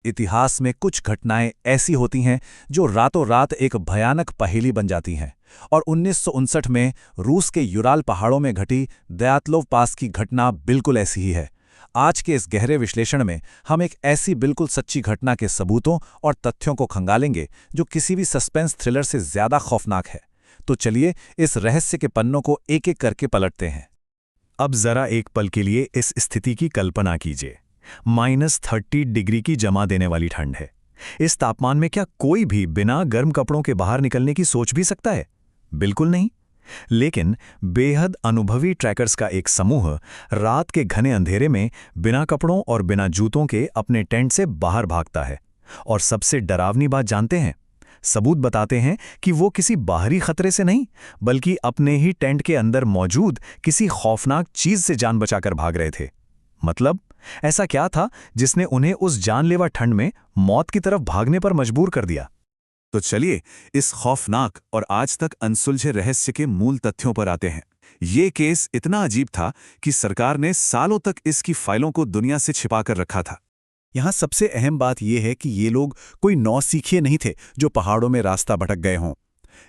इतिहास में कुछ घटनाएं ऐसी होती हैं जो रातों रात एक भयानक पहेली बन जाती हैं, और 1959 में रूस के यूराल पहाड़ों में घटी दयात्लोव पास की घटना बिल्कुल ऐसी ही है। आज के इस गहरे विश्लेषण में हम एक ऐसी बिल्कुल सच्ची घटना के सबूतों और तथ्यों को खंगालेंगे जो किसी भी सस्पेंस थ्रिलर से ज्यादा खौफनाक है। तो चलिए इस रहस्य के पन्नों को एक एक करके पलटते हैं। अब जरा एक पल के लिए इस स्थिति की कल्पना कीजिए। -30 डिग्री की जमा देने वाली ठंड है। इस तापमान में क्या कोई भी बिना गर्म कपड़ों के बाहर निकलने की सोच भी सकता है? बिल्कुल नहीं। लेकिन बेहद अनुभवी ट्रैकर्स का एक समूह रात के घने अंधेरे में बिना कपड़ों और बिना जूतों के अपने टेंट से बाहर भागता है। और सबसे डरावनी बात जानते हैं? सबूत बताते हैं कि वो किसी बाहरी खतरे से नहीं, बल्कि अपने ही टेंट के अंदर मौजूद किसी खौफनाक चीज से जान बचाकर भाग रहे थे। मतलब ऐसा क्या था जिसने उन्हें उस जानलेवा ठंड में मौत की तरफ भागने पर मजबूर कर दिया? तो चलिए इस खौफनाक और आज तक अनसुलझे रहस्य के मूल तथ्यों पर आते हैं। ये केस इतना अजीब था कि सरकार ने सालों तक इसकी फाइलों को दुनिया से छिपा कर रखा था। यहाँ सबसे अहम बात यह है कि ये लोग कोई नौसीखिए नहीं थे जो पहाड़ों में रास्ता भटक गए हों।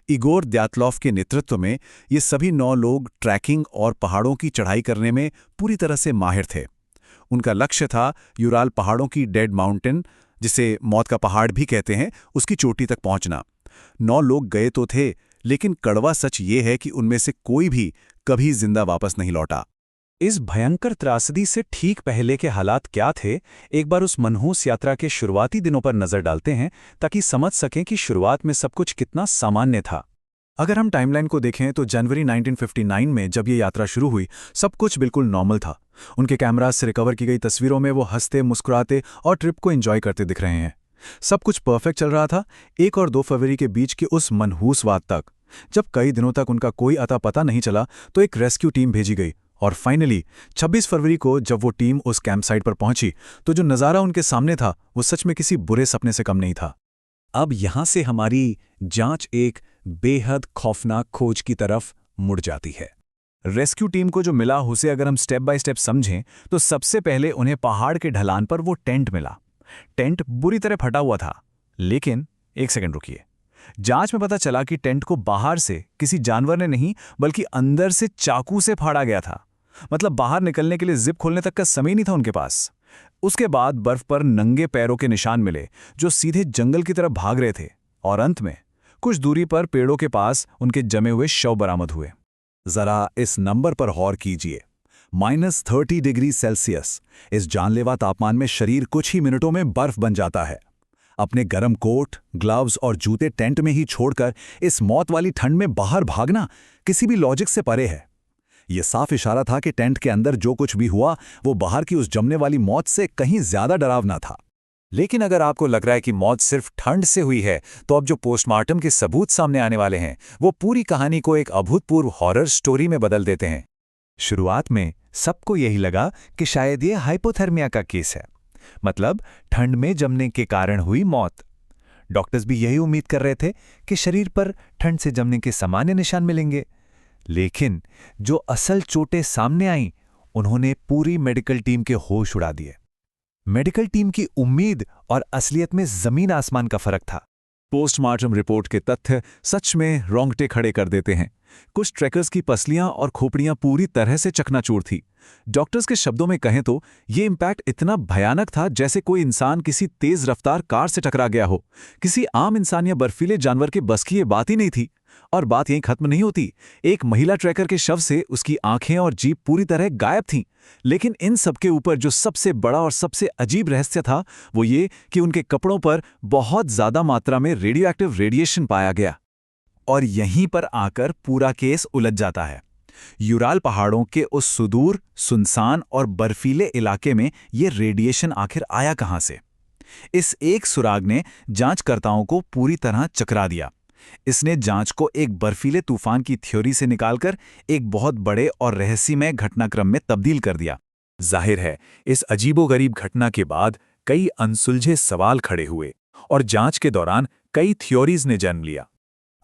इगोर द्यातलॉव के नेतृत्व में ये सभी 9 लोग ट्रैकिंग और पहाड़ों की चढ़ाई करने में पूरी तरह से माहिर थे। उनका लक्ष्य था यूराल पहाड़ों की डेड माउंटेन, जिसे मौत का पहाड़ भी कहते हैं, उसकी चोटी तक पहुंचना। 9 लोग गए तो थे, लेकिन कड़वा सच ये है कि उनमें से कोई भी कभी जिंदा वापस नहीं लौटा। इस भयंकर त्रासदी से ठीक पहले के हालात क्या थे, एक बार उस मनहूस यात्रा के शुरुआती दिनों पर नजर डालते हैं ताकि समझ सकें कि शुरुआत में सब कुछ कितना सामान्य था। अगर हम टाइमलाइन को देखें तो जनवरी 1959 में जब ये यात्रा शुरू हुई, सब कुछ बिल्कुल नॉर्मल था। उनके कैमरास से रिकवर की गई तस्वीरों में वो हंसते मुस्कुराते और ट्रिप को एंजॉय करते दिख रहे हैं। सब कुछ परफेक्ट चल रहा था 1 और 2 फरवरी के बीच की उस मनहूस बात तक, जब कई दिनों तक उनका कोई अता पता नहीं चला तो एक रेस्क्यू टीम भेजी गई। और फाइनली 26 फरवरी को जब वो टीम उस कैंप साइट पर पहुंची तो जो नज़ारा उनके सामने था वो सच में किसी बुरे सपने से कम नहीं था। अब यहां से हमारी जांच एक बेहद खौफनाक खोज की तरफ मुड़ जाती है। रेस्क्यू टीम को जो मिला उसे अगर हम स्टेप बाय स्टेप समझें तो सबसे पहले उन्हें पहाड़ के ढलान पर वो टेंट मिला। टेंट बुरी तरह फटा हुआ था, लेकिन एक सेकंड रुकिए। जांच में पता चला कि टेंट को बाहर से किसी जानवर ने नहीं बल्कि अंदर से चाकू से फाड़ा गया था। मतलब बाहर निकलने के लिए जिप खोलने तक का समय नहीं था उनके पास। उसके बाद बर्फ पर नंगे पैरों के निशान मिले जो सीधे जंगल की तरफ भाग रहे थे, और अंत में कुछ दूरी पर पेड़ों के पास उनके जमे हुए शव बरामद हुए। जरा इस नंबर पर गौर कीजिए, -30 डिग्री सेल्सियस। इस जानलेवा तापमान में शरीर कुछ ही मिनटों में बर्फ बन जाता है। अपने गर्म कोट, ग्लव्स और जूते टेंट में ही छोड़कर इस मौत वाली ठंड में बाहर भागना किसी भी लॉजिक से परे है। यह साफ इशारा था कि टेंट के अंदर जो कुछ भी हुआ वो बाहर की उस जमने वाली मौत से कहीं ज्यादा डरावना था। लेकिन अगर आपको लग रहा है कि मौत सिर्फ ठंड से हुई है, तो अब जो पोस्टमार्टम के सबूत सामने आने वाले हैं वो पूरी कहानी को एक अभूतपूर्व हॉरर स्टोरी में बदल देते हैं। शुरुआत में सबको यही लगा कि शायद ये हाइपोथर्मिया का केस है, मतलब ठंड में जमने के कारण हुई मौत। डॉक्टर्स भी यही उम्मीद कर रहे थे कि शरीर पर ठंड से जमने के सामान्य निशान मिलेंगे। लेकिन जो असल चोटें सामने आईं, उन्होंने पूरी मेडिकल टीम के होश उड़ा दिए। मेडिकल टीम की उम्मीद और असलियत में जमीन आसमान का फर्क था। पोस्टमार्टम रिपोर्ट के तथ्य सच में रोंगटे खड़े कर देते हैं। कुछ ट्रैकर्स की पसलियां और खोपड़ियां पूरी तरह से चकनाचूर थी। डॉक्टर्स के शब्दों में कहें तो ये इम्पैक्ट इतना भयानक था जैसे कोई इंसान किसी तेज रफ्तार कार से टकरा गया हो। किसी आम इंसान या बर्फीले जानवर के बस की ये बात ही नहीं थी। और बात यहीं खत्म नहीं होती। एक महिला ट्रैकर के शव से उसकी आंखें और जीभ पूरी तरह गायब थीं। लेकिन इन सब के ऊपर जो सबसे बड़ा और सबसे अजीब रहस्य था वो ये कि उनके कपड़ों पर बहुत ज्यादा मात्रा में रेडियोएक्टिव रेडिएशन पाया गया। और यहीं पर आकर पूरा केस उलझ जाता है। यूराल पहाड़ों के उस सुदूर, सुनसान और बर्फीले इलाके में ये रेडिएशन आखिर आया कहां से? इस एक सुराग ने जांचकर्ताओं को पूरी तरह चकरा दिया। इसने जांच को एक बर्फीले तूफान की थ्योरी से निकालकर एक बहुत बड़े और रहस्यमय घटनाक्रम में तब्दील कर दिया। जाहिर है, इस अजीबोगरीब घटना के बाद कई अनसुलझे सवाल खड़े हुए और जांच के दौरान कई थ्योरीज ने जन्म लिया।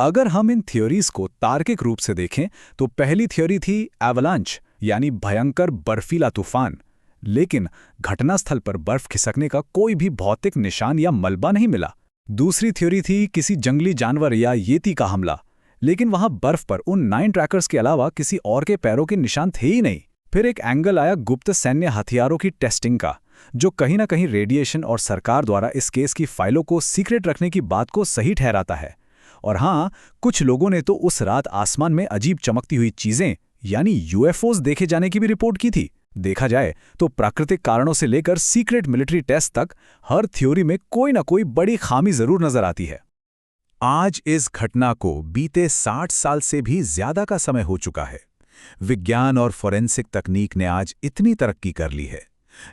अगर हम इन थ्योरीज को तार्किक रूप से देखें तो पहली थ्योरी थी एवलांच, यानी भयंकर बर्फीला तूफान। लेकिन घटनास्थल पर बर्फ खिसकने का कोई भी भौतिक निशान या मलबा नहीं मिला। दूसरी थ्योरी थी किसी जंगली जानवर या येती का हमला, लेकिन वहां बर्फ पर उन 9 ट्रैकर्स के अलावा किसी और के पैरों के निशान थे ही नहीं। फिर एक एंगल आया गुप्त सैन्य हथियारों की टेस्टिंग का, जो कहीं ना कहीं रेडिएशन और सरकार द्वारा इस केस की फाइलों को सीक्रेट रखने की बात को सही ठहराता है। और हाँ, कुछ लोगों ने तो उस रात आसमान में अजीब चमकती हुई चीजें यानी यूएफओज देखे जाने की भी रिपोर्ट की थी। देखा जाए तो प्राकृतिक कारणों से लेकर सीक्रेट मिलिट्री टेस्ट तक हर थ्योरी में कोई ना कोई बड़ी खामी जरूर नजर आती है। आज इस घटना को बीते 60 साल से भी ज्यादा का समय हो चुका है। विज्ञान और फोरेंसिक तकनीक ने आज इतनी तरक्की कर ली है,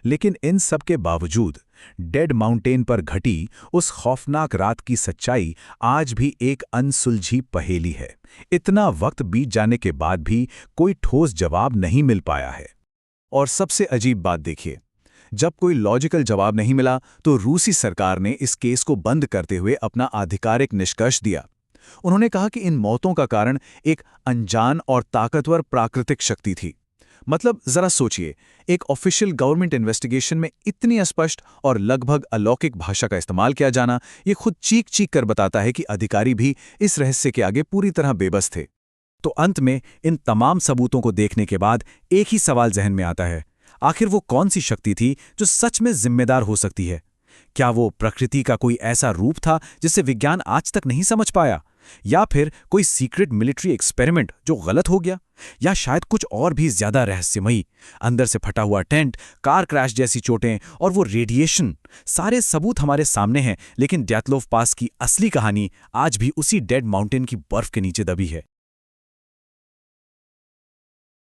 लेकिन इन सब के बावजूद डेड माउंटेन पर घटी उस खौफनाक रात की सच्चाई आज भी एक अनसुलझी पहेली है। इतना वक्त बीत जाने के बाद भी कोई ठोस जवाब नहीं मिल पाया है। और सबसे अजीब बात देखिए, जब कोई लॉजिकल जवाब नहीं मिला तो रूसी सरकार ने इस केस को बंद करते हुए अपना आधिकारिक निष्कर्ष दिया। उन्होंने कहा कि इन मौतों का कारण एक अनजान और ताकतवर प्राकृतिक शक्ति थी। मतलब जरा सोचिए, एक ऑफिशियल गवर्नमेंट इन्वेस्टिगेशन में इतनी अस्पष्ट और लगभग अलौकिक भाषा का इस्तेमाल किया जाना, ये खुद चीख चीख कर बताता है कि अधिकारी भी इस रहस्य के आगे पूरी तरह बेबस थे। तो अंत में इन तमाम सबूतों को देखने के बाद एक ही सवाल जहन में आता है, आखिर वो कौन सी शक्ति थी जो सच में जिम्मेदार हो सकती है? क्या वो प्रकृति का कोई ऐसा रूप था जिसे विज्ञान आज तक नहीं समझ पाया, या फिर कोई सीक्रेट मिलिट्री एक्सपेरिमेंट जो गलत हो गया, या शायद कुछ और भी ज्यादा रहस्यमयी, अंदर से फटा हुआ टेंट, कार क्रैश जैसी चोटें और वो रेडिएशन? सारे सबूत हमारे सामने हैं, लेकिन डैतलोव पास की असली कहानी आज भी उसी डेड माउंटेन की बर्फ के नीचे दबी है।